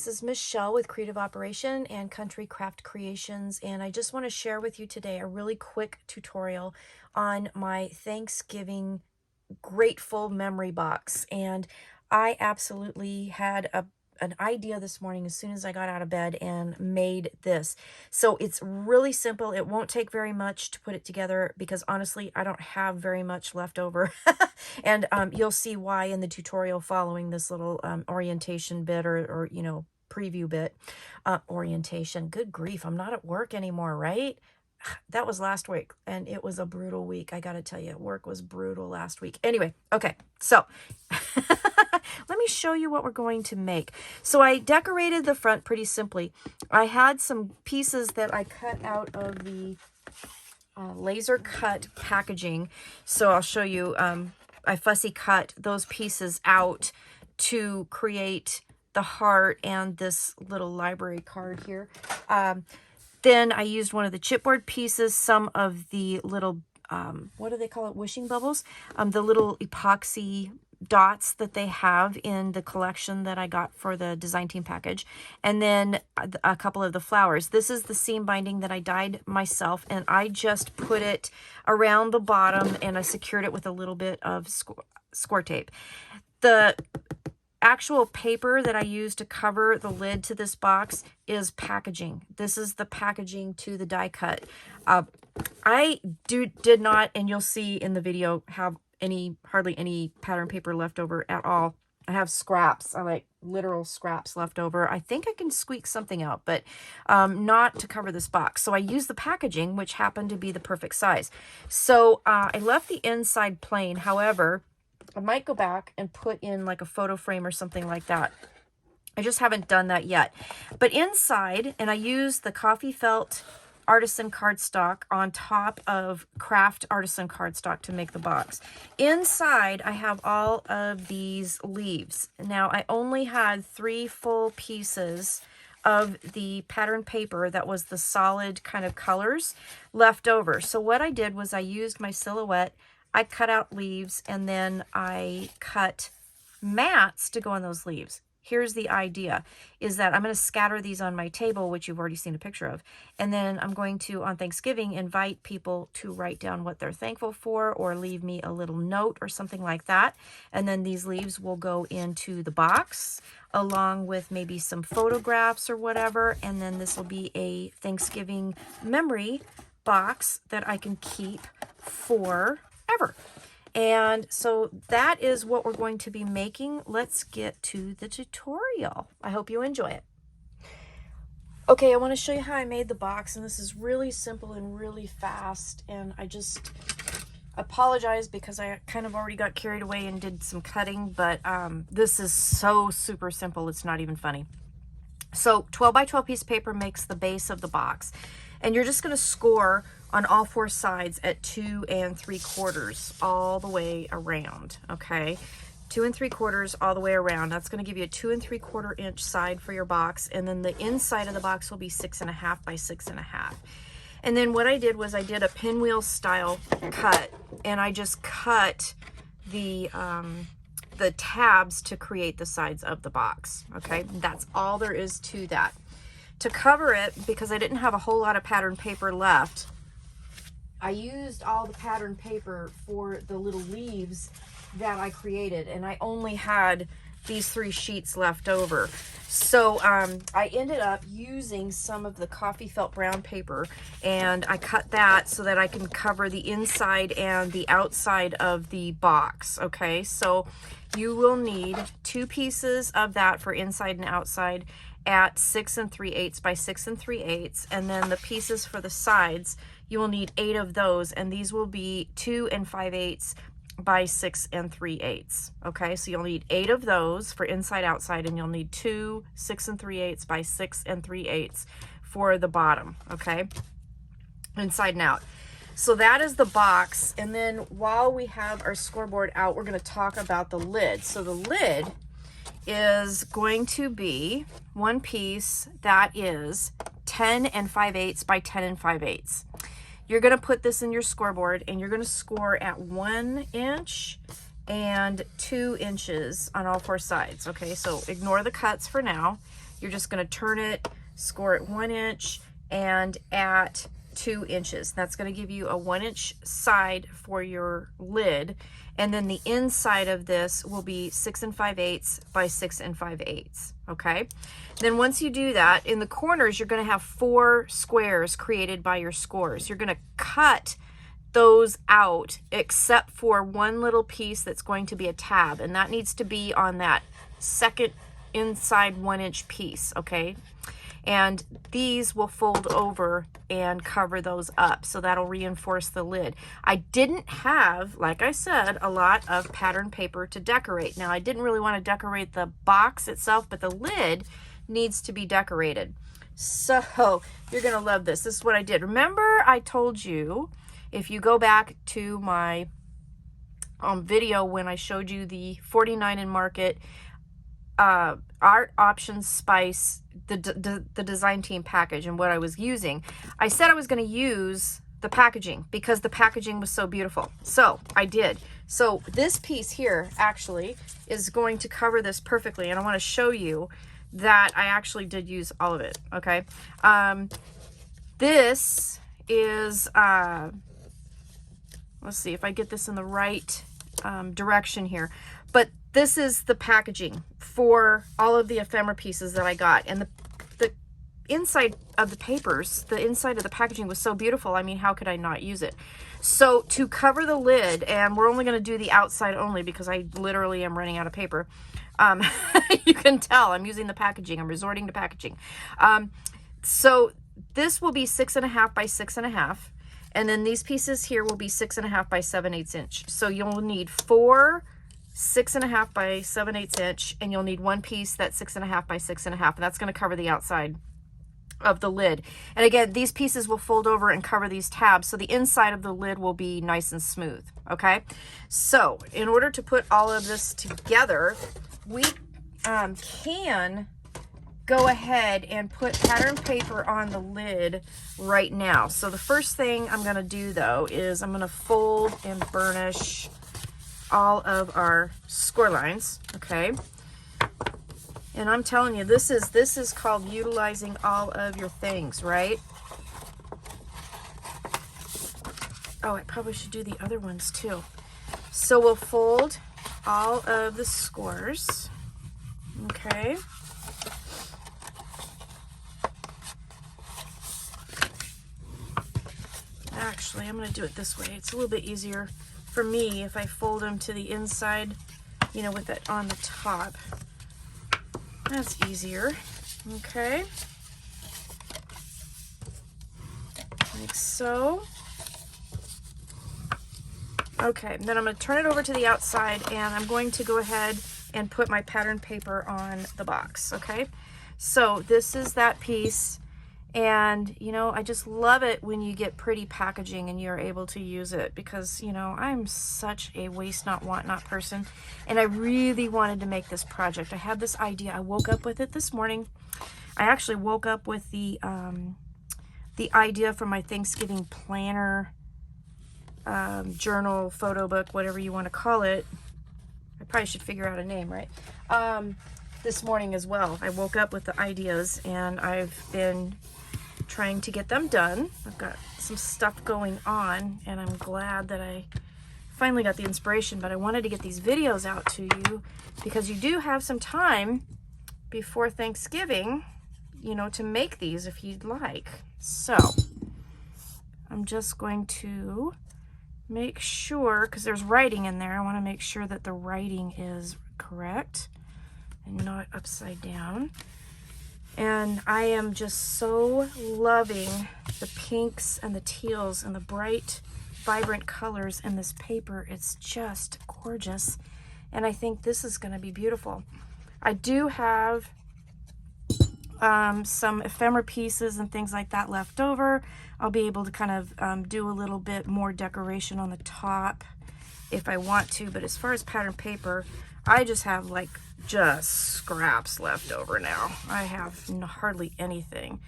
this is Michelle with Creative Operation and Country Craft Creations, and I just want to share with you today a really quick tutorial on my Thanksgiving grateful memory box. And I absolutely had an idea this morning as soon as I got out of bed and made this. So it's really simple. It won't take very much to put it together because honestly, I don't have very much left over. And you'll see why in the tutorial following this little orientation bit or you know, preview bit. Orientation. Good grief, I'm not at work anymore, right? That was last week, and it was a brutal week. I got to tell you, work was brutal last week. Anyway, okay, so let me show you what we're going to make. So I decorated the front pretty simply. I had some pieces that I cut out of the laser cut packaging. So I'll show you, I fussy cut those pieces out to create the heart and this little library card here. Then I used one of the chipboard pieces, some of the little, what do they call it? Wishing bubbles? The little epoxy dots that they have in the collection that I got for the design team package. And then a couple of the flowers. This is the seam binding that I dyed myself, and I just put it around the bottom and I secured it with a little bit of score tape. The actual paper that I used to cover the lid to this box is packaging. This is the packaging to the die cut. I did not, and you'll see in the video, have hardly any pattern paper left over at all. I have scraps. I like literal scraps left over. I think I can squeak something out, but not to cover this box. So I used the packaging, which happened to be the perfect size. So I left the inside plain. However, I might go back and put in like a photo frame or something like that. I just haven't done that yet. But inside, and I used the coffee felt Artisan Cardstock on top of Kraft Artisan Cardstock to make the box. Inside, I have all of these leaves. Now, I only had 3 full pieces of the pattern paper that was the solid kind of colors left over. So what I did was I used my silhouette, I cut out leaves, and then I cut mats to go on those leaves. Here's the idea, is that I'm going to scatter these on my table, which you've already seen a picture of. And then I'm going to, on Thanksgiving, invite people to write down what they're thankful for or leave me a little note or something like that. And then these leaves will go into the box along with maybe some photographs or whatever. And then this will be a Thanksgiving memory box that I can keep forever. And so that is what we're going to be making. Let's get to the tutorial. I hope you enjoy it. Okay, I want to show you how I made the box, and this is really simple and really fast. And I just apologize because I kind of already got carried away and did some cutting, but this is so super simple, it's not even funny. So 12 by 12 piece of paper makes the base of the box, and you're just going to score on all 4 sides at 2 3/4 all the way around. Okay, 2 3/4 all the way around. That's going to give you a 2 3/4 inch side for your box, and then the inside of the box will be 6.5 by 6.5. And then what I did was I did a pinwheel style cut, and I just cut the tabs to create the sides of the box. Okay, that's all there is to that. To cover it, because I didn't have a whole lot of pattern paper left, I used all the pattern paper for the little leaves that I created, and I only had these 3 sheets left over. So I ended up using some of the coffee felt brown paper, and I cut that so that I can cover the inside and the outside of the box. Okay, so you will need 2 pieces of that for inside and outside at 6 3/8 by 6 3/8, and then the pieces for the sides, you will need 8 of those, and these will be 2 5/8 by 6 3/8. Okay, so you'll need 8 of those for inside outside, and you'll need 2 6 3/8 by 6 3/8 for the bottom. Okay, inside and out. So that is the box, and then while we have our scoreboard out, we're going to talk about the lid. So the lid is going to be one piece that is 10 5/8 by 10 5/8. You're going to put this in your scoreboard, and you're going to score at 1 inch and 2 inches on all 4 sides. Okay, so ignore the cuts for now. you're just going to turn it, score at 1 inch and at 2 inches. That's going to give you a 1 inch side for your lid. And then the inside of this will be 6 5/8 by 6 5/8. Okay. Then once you do that, in the corners, you're going to have 4 squares created by your scores. You're going to cut those out except for one little piece that's going to be a tab, and that needs to be on that second inside 1 inch piece. Okay. And these will fold over and cover those up, so that'll reinforce the lid. I didn't have, like I said, a lot of pattern paper to decorate. Now, I didn't really want to decorate the box itself, but the lid needs to be decorated. So you're going to love this. This is what I did. Remember, I told you, if you go back to my video when I showed you the 49 in Market ArtOptions Spice, the design team package, and what I was using, I said I was going to use the packaging because the packaging was so beautiful. So I did. So this piece here actually is going to cover this perfectly, and I want to show you that I actually did use all of it. Okay. This is let's see if I get this in the right direction here, but this is the packaging for all of the ephemera pieces that I got. And the inside of the papers, the inside of the packaging was so beautiful. I mean, how could I not use it? So to cover the lid, and we're only going to do the outside only because I literally am running out of paper. You can tell I'm using the packaging. I'm resorting to packaging. So this will be 6 1/2 by 6 1/2. And then these pieces here will be 6 1/2 by 7/8 inch. So you'll need 4 6 1/2 by 7/8 inch, and you'll need one piece that's 6 1/2 by 6 1/2, and that's going to cover the outside of the lid. And again, these pieces will fold over and cover these tabs, so the inside of the lid will be nice and smooth. Okay, so in order to put all of this together, we can go ahead and put pattern paper on the lid right now. So the first thing I'm going to do though is I'm going to fold and burnish all of our score lines. Okay, and I'm telling you, this is called utilizing all of your things, right? Oh, I probably should do the other ones too. So we'll fold all of the scores. Okay. Actually, I'm going to do it this way. It's a little bit easier for me if I fold them to the inside, you know, with it on the top. That's easier. Okay. Like so. Okay, then I'm going to turn it over to the outside, and I'm going to go ahead and put my pattern paper on the box. Okay, so this is that piece. And, you know, I just love it when you get pretty packaging and you're able to use it, because, you know, I'm such a waste not, want not person. And I really wanted to make this project. I had this idea. I woke up with it this morning. I actually woke up with the idea for my Thanksgiving planner, journal, photo book, whatever you want to call it. I probably should figure out a name, right? This morning as well. I woke up with the ideas, and I've been trying to get them done. I've got some stuff going on, and I'm glad that I finally got the inspiration, but I wanted to get these videos out to you because you do have some time before Thanksgiving, you know, to make these if you'd like. So I'm just going to make sure, because there's writing in there, I want to make sure that the writing is correct and not upside down. And I am just so loving the pinks and the teals and the bright, vibrant colors in this paper. It's just gorgeous. And I think this is going to be beautiful. I do have some ephemera pieces and things like that left over. I'll be able to kind of do a little bit more decoration on the top if I want to. But as far as pattern paper, I just have like just scraps left over now. I have hardly anything.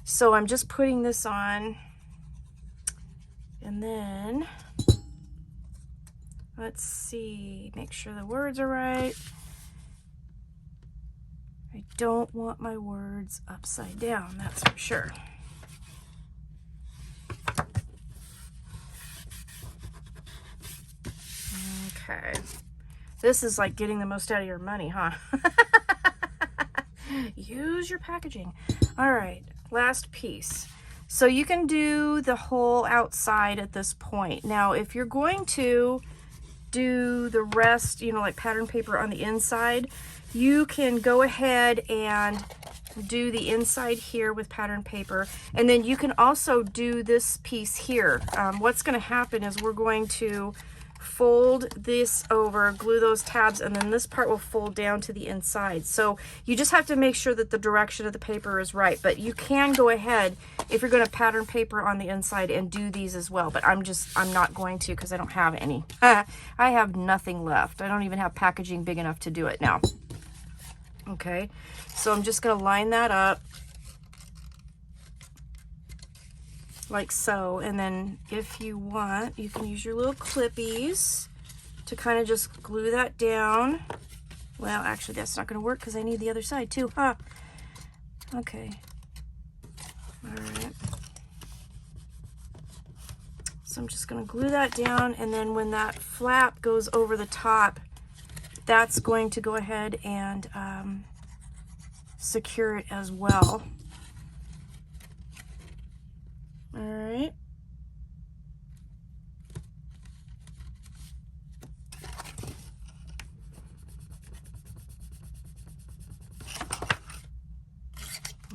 So I'm just putting this on, and then let's see, make sure the words are right. I don't want my words upside down, that's for sure. Okay. This is like getting the most out of your money, huh? Use your packaging. All right, last piece. So you can do the whole outside at this point. Now, if you're going to do the rest, you know, like pattern paper on the inside, you can go ahead and do the inside here with pattern paper, and then you can also do this piece here. What's going to happen is we're going to fold this over, glue those tabs, and then this part will fold down to the inside. So you just have to make sure that the direction of the paper is right, but you can go ahead if you're going to pattern paper on the inside and do these as well, but I'm not going to because I don't have any. I have nothing left. I don't even have packaging big enough to do it now. Okay, so I'm just going to line that up like so, and then if you want, you can use your little clippies to kind of just glue that down. Well, actually that's not going to work because I need the other side too. Okay. All right. So I'm just going to glue that down, and then when that flap goes over the top, that's going to go ahead and secure it as well. All right.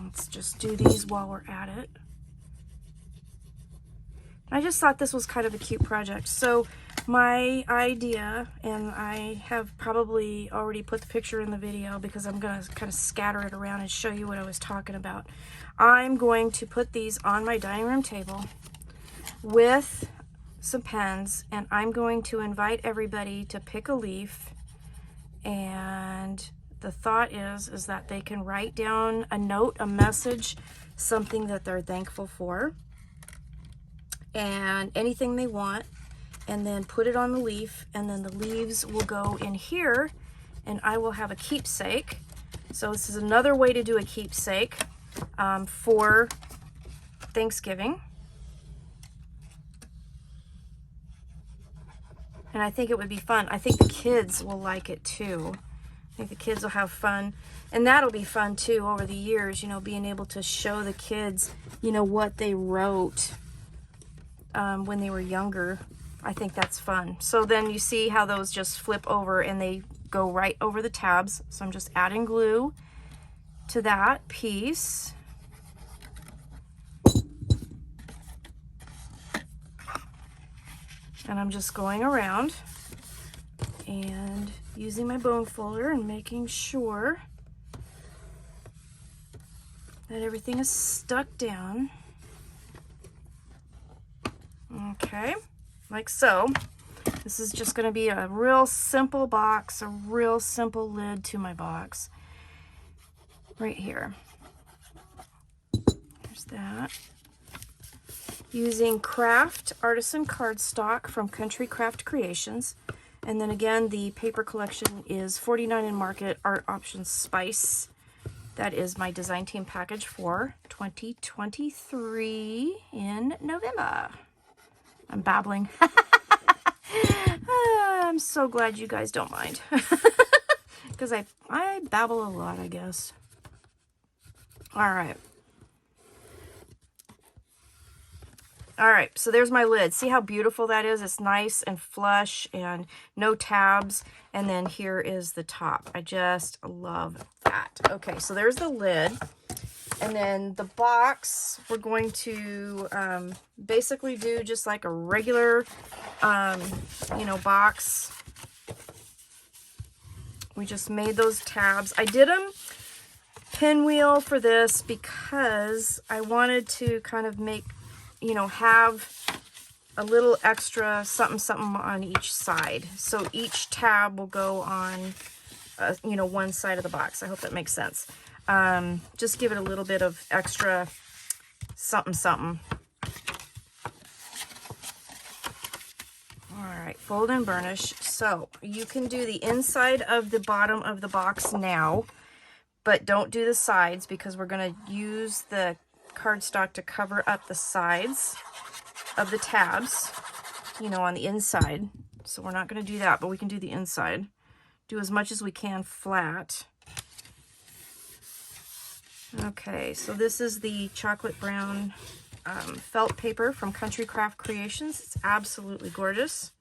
Let's just do these while we're at it. I just thought this was kind of a cute project. So my idea, and I have probably already put the picture in the video because I'm going to kind of scatter it around and show you what I was talking about. I'm going to put these on my dining room table with some pens, and I'm going to invite everybody to pick a leaf, and the thought is that they can write down a note, a message, something that they're thankful for, and anything they want, and then put it on the leaf, and then the leaves will go in here, and I will have a keepsake. So this is another way to do a keepsake for Thanksgiving. And I think it would be fun. I think the kids will like it too. I think the kids will have fun. And that'll be fun too over the years, you know, being able to show the kids, you know, what they wrote when they were younger. I think that's fun. So then you see how those just flip over and they go right over the tabs. So I'm just adding glue to that piece. And I'm just going around and using my bone folder and making sure that everything is stuck down. Okay, like so. This is just going to be a real simple box, a real simple lid to my box. Right here. There's that. Using Kraft Artisan Cardstock from Kraft Creations. And then again, the paper collection is $49 in Market ArtOptions Spice. That is my design team package for 2023 in November. I'm babbling. I'm so glad you guys don't mind. Because I babble a lot, I guess. All right. All right, so there's my lid. See how beautiful that is? It's nice and flush and no tabs. And then here is the top. I just love that. Okay, so there's the lid. And then the box, we're going to basically do just like a regular, you know, box. We just made those tabs. I did them pinwheel for this because I wanted to kind of make, you know, have a little extra something on each side. So each tab will go on, you know, one side of the box. I hope that makes sense. Just give it a little bit of extra something. All right, fold and burnish. So you can do the inside of the bottom of the box now, but don't do the sides because we're going to use the cardstock to cover up the sides of the tabs, you know, on the inside. So we're not going to do that, but we can do the inside. Do as much as we can flat. Okay, so this is the chocolate brown felt paper from Kraft Creations. It's absolutely gorgeous.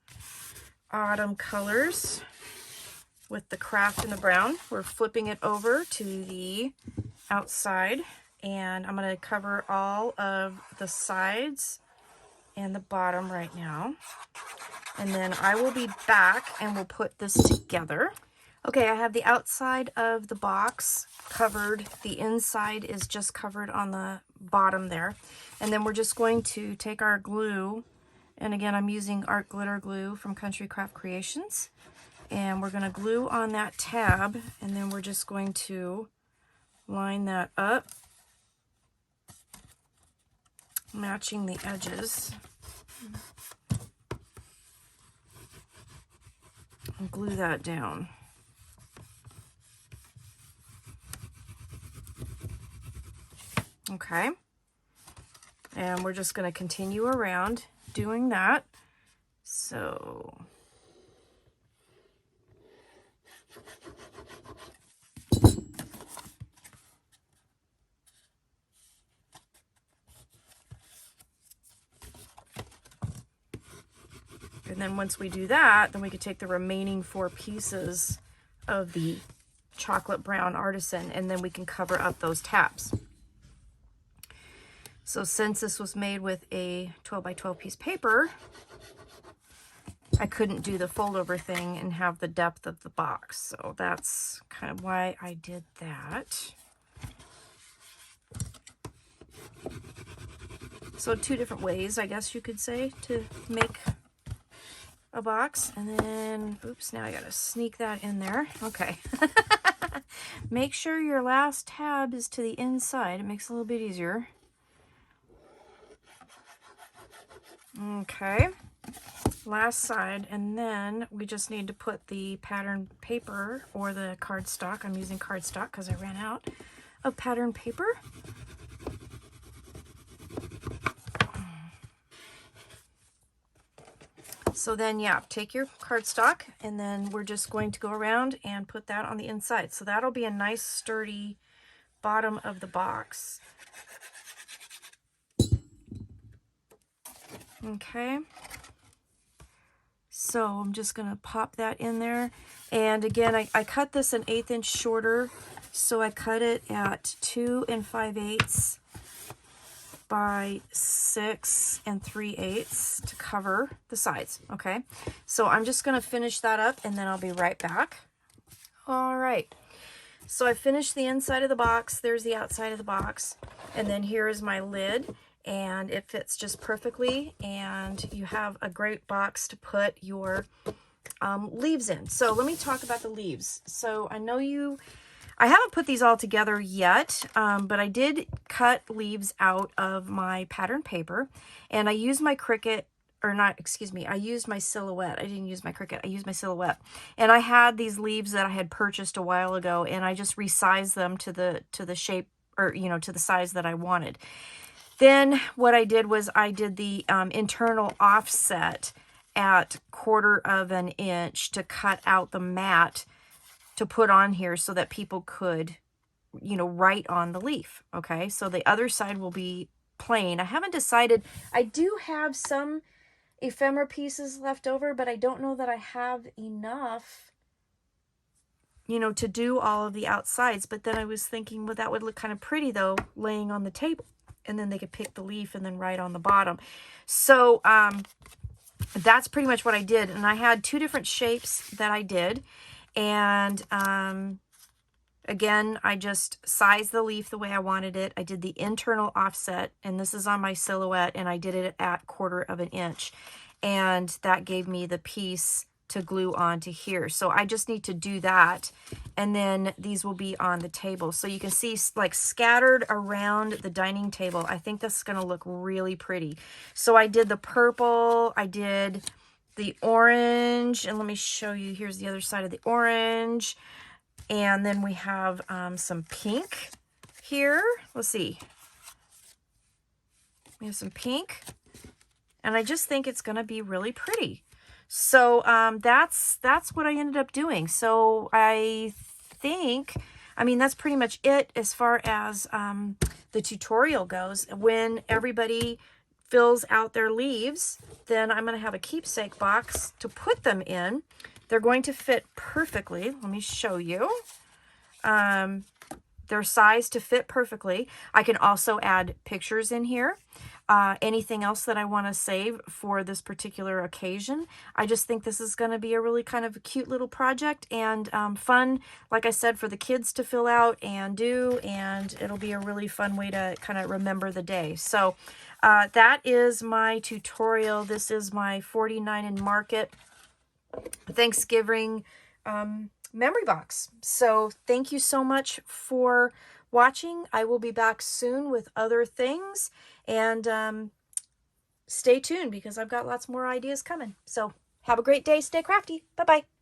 Autumn colors with the Kraft and the brown. We're flipping it over to the outside, and I'm going to cover all of the sides and the bottom right now. And then I will be back and we'll put this together. Okay, I have the outside of the box covered. The inside is just covered on the bottom there. And then we're just going to take our glue, and again, I'm using Art Glitter Glue from Kraft Creations. And we're going to glue on that tab, and then we're just going to line that up, matching the edges. And glue that down. Okay, and we're just going to continue around doing that. So and then once we do that, then we could take the remaining 4 pieces of the chocolate brown artisan, and then we can cover up those tabs. So since this was made with a 12 by 12 piece paper, I couldn't do the fold over thing and have the depth of the box. So that's kind of why I did that. So 2 different ways, I guess you could say, to make a box. And then, oops, now I gotta sneak that in there. Okay. Make sure your last tab is to the inside. It makes it a little bit easier. Okay, last side, and then we just need to put the pattern paper or the cardstock. I'm using cardstock because I ran out of pattern paper. So then, yeah, take your cardstock, and then we're just going to go around and put that on the inside. So that'll be a nice sturdy bottom of the box. Okay, so I'm just going to pop that in there. And again, I cut this an 1/8 inch shorter, so I cut it at 2 5/8 by 6 3/8 to cover the sides. Okay, so I'm just going to finish that up, and then I'll be right back. All right, so I finished the inside of the box. There's the outside of the box, and then here is my lid. And it fits just perfectly, and you have a great box to put your leaves in. So let me talk about the leaves. So I haven't put these all together yet, but I did cut leaves out of my pattern paper, and I used my Cricut, or not, excuse me, I used my Silhouette. I didn't use my Cricut, I used my Silhouette. And I had these leaves that I had purchased a while ago, and I just resized them to the shape, or, you know, to the size that I wanted. Then what I did was I did the internal offset at 1/4 inch to cut out the mat to put on here so that people could, you know, write on the leaf. Okay, so the other side will be plain. I haven't decided. I do have some ephemera pieces left over, but I don't know that I have enough, you know, to do all of the outsides. But then I was thinking, well, that would look kind of pretty though, laying on the table. And then they could pick the leaf and then write on the bottom. So that's pretty much what I did. And I had 2 different shapes that I did. And again, I just sized the leaf the way I wanted it. I did the internal offset, and this is on my Silhouette, and I did it at 1/4 inch. And that gave me the piece to glue onto here. So I just need to do that, and then these will be on the table. So you can see like scattered around the dining table. I think this is going to look really pretty. So I did the purple, I did the orange, and let me show you, here's the other side of the orange. And then we have some pink here. Let's see. We have some pink. And I just think it's going to be really pretty. So that's what I ended up doing. So I think, I mean, that's pretty much it as far as the tutorial goes. When everybody fills out their leaves, then I'm going to have a keepsake box to put them in. They're going to fit perfectly. Let me show you. They're sized to fit perfectly. I can also add pictures in here. Anything else that I want to save for this particular occasion. I just think this is going to be a really kind of a cute little project and fun, like I said, for the kids to fill out and do, and it'll be a really fun way to kind of remember the day. So that is my tutorial. This is my 49 in Market Thanksgiving memory box. So thank you so much for watching. I will be back soon with other things, and stay tuned because I've got lots more ideas coming. So have a great day. Stay crafty. Bye-bye.